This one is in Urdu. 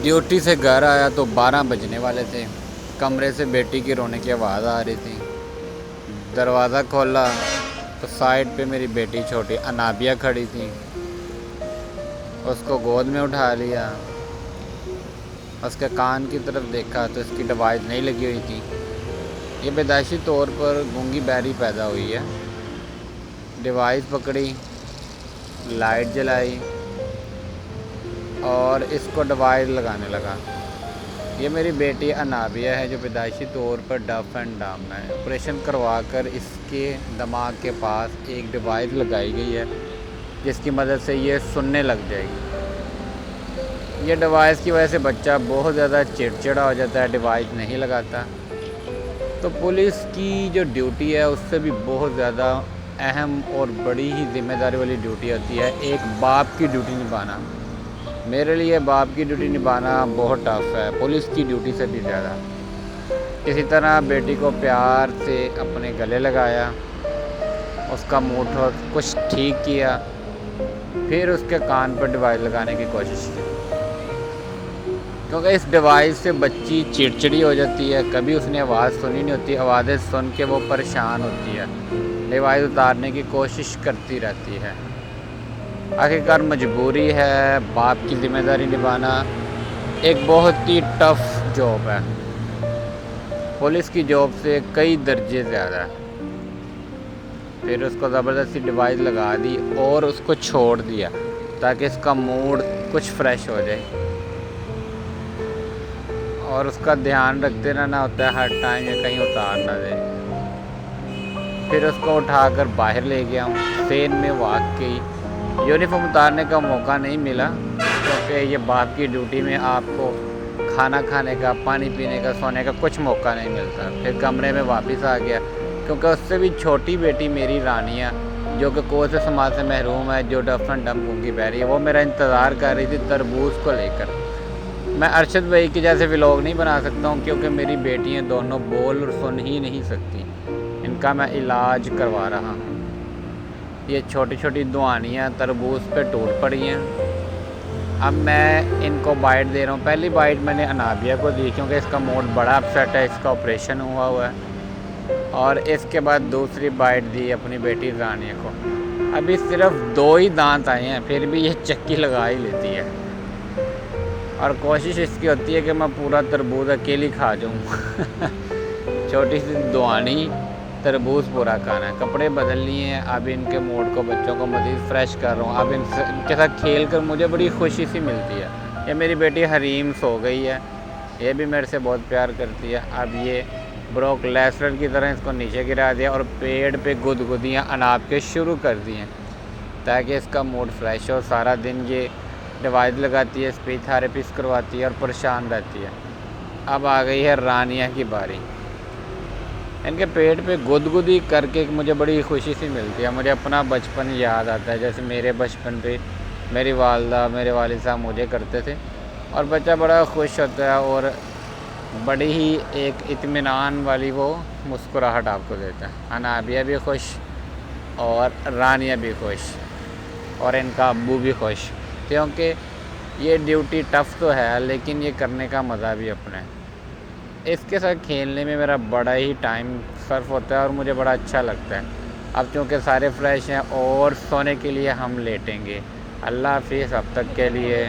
ڈیوٹی سے گھر آیا تو 12 بجنے والے تھے۔ کمرے سے بیٹی کی رونے کی آواز آ رہی تھی۔ دروازہ کھولا تو سائڈ پہ میری بیٹی چھوٹی انابیہ کھڑی تھی۔ اس کو گود میں اٹھا لیا۔ اس کے کان کی طرف دیکھا تو اس کی ڈیوائس نہیں لگی ہوئی تھی۔ یہ پیدائشی طور پر گونگی بہری پیدا ہوئی ہے۔ ڈیوائس پکڑی، لائٹ جلائی اور اس کو ڈیوائس لگانے لگا۔ یہ میری بیٹی انابیہ ہے جو پیدائشی طور پر ڈف اینڈ ڈمب ہے۔ آپریشن کروا کر اس کے دماغ کے پاس ایک ڈیوائس لگائی گئی ہے جس کی مدد سے یہ سننے لگ جائے گی۔ یہ ڈیوائس کی وجہ سے بچہ بہت زیادہ چڑچڑا ہو جاتا ہے، ڈیوائس نہیں لگاتا۔ تو پولیس کی جو ڈیوٹی ہے اس سے بھی بہت زیادہ اہم اور بڑی ہی ذمہ داری والی ڈیوٹی ہوتی ہے، ایک باپ کی ڈیوٹی نبھانا۔ میرے لیے باپ کی ڈیوٹی نبھانا بہت ٹف ہے، پولیس کی ڈیوٹی سے بھی زیادہ۔ کسی طرح بیٹی کو پیار سے اپنے گلے لگایا، اس کا موڈ کچھ ٹھیک کیا، پھر اس کے کان پر ڈیوائس لگانے کی کوشش کی، کیونکہ اس ڈیوائس سے بچی چڑچڑی ہو جاتی ہے، کبھی اس نے آواز سنی نہیں ہوتی، آوازیں سن کے وہ پریشان ہوتی ہے، ڈیوائس اتارنے کی کوشش کرتی رہتی ہے۔ آخرکار مجبوری ہے، باپ کی ذمہ داری نبھانا ایک بہت ہی ٹف جاب ہے، پولیس کی جاب سے کئی درجے زیادہ ہے۔ پھر اس کو زبردستی ڈیوائس لگا دی اور اس کو چھوڑ دیا تاکہ اس کا موڈ کچھ فریش ہو جائے، اور اس کا دھیان رکھتے رہنا ہوتا ہے ہر ٹائم یہ کہیں اتار نہ دے۔ پھر اس کو اٹھا کر باہر لے گیا ہوں، سین میں واک کی۔ یونیفارم اتارنے کا موقع نہیں ملا کیونکہ یہ باپ کی ڈیوٹی میں آپ کو کھانا کھانے کا، پانی پینے کا، سونے کا کچھ موقع نہیں ملتا۔ پھر کمرے میں واپس آ گیا کیونکہ اس سے بھی چھوٹی بیٹی میری رانیہ جو کہ قوت سماعت سے محروم ہے، جو ڈف اینڈ ڈمب گونگی بہری ہے، وہ میرا انتظار کر رہی تھی تربوز کو لے کر۔ میں ارشد بھائی کی جیسے ولاگ نہیں بنا سکتا ہوں کیونکہ میری بیٹیاں دونوں بول اور سن ہی نہیں سکتی، ان کا میں علاج کروا رہا ہوں۔ یہ چھوٹی چھوٹی دعانیاں تربوز پہ ٹوٹ پڑی ہیں۔ اب میں ان کو بائٹ دے رہا ہوں۔ پہلی بائٹ میں نے انابیہ کو دی کیونکہ اس کا موڈ بڑا اپسیٹ ہے، اس کا آپریشن ہوا ہے، اور اس کے بعد دوسری بائٹ دی اپنی بیٹی رانیہ کو۔ ابھی صرف 2 ہی دانت آئے ہیں پھر بھی یہ چکی لگا ہی لیتی ہے، اور کوشش اس کی ہوتی ہے کہ میں پورا تربوز اکیلی کھا جاؤں۔ چھوٹی سی دعانی تربوز پورا کھانا ہے۔ کپڑے بدل لیے ہیں، اب ان کے موڈ کو، بچوں کو مزید فریش کر رہا ہوں۔ اب ان کے ساتھ کھیل کر مجھے بڑی خوشی سی ملتی ہے۔ یہ میری بیٹی حریم سو گئی ہے، یہ بھی میرے سے بہت پیار کرتی ہے۔ اب یہ بروک لیسنر کی طرح اس کو نیچے گرا دیا اور پیڑ پہ گدگدیاں اناب کے شروع کر دی ہیں تاکہ اس کا موڈ فریش ہو۔ سارا دن یہ ڈیوائس لگاتی ہے، اسپیچ تھراپسٹ کرواتی ہے اور پریشان رہتی ہے۔ اب آ گئی ہے رانیہ کی باری۔ ان کے پیٹ پہ گدگدی کر کے مجھے بڑی خوشی سی ملتی ہے، مجھے اپنا بچپن یاد آتا ہے، جیسے میرے بچپن پہ میری والدہ، میرے والد صاحب مجھے کرتے تھے، اور بچہ بڑا خوش ہوتا ہے اور بڑی ہی ایک اطمینان والی وہ مسکراہٹ آپ کو دیتا ہے۔ انابیہ بھی خوش اور رانیہ بھی خوش اور ان کا ابو بھی خوش، کیونکہ یہ ڈیوٹی ٹف تو ہے لیکن یہ کرنے کا مزہ بھی اپنا ہے۔ اس کے ساتھ کھیلنے میں میرا بڑا ہی ٹائم صرف ہوتا ہے اور مجھے بڑا اچھا لگتا ہے۔ اب چونکہ سارے فریش ہیں اور سونے کے لیے ہم لیٹیں گے۔ اللہ حافظ اب تک کے لیے۔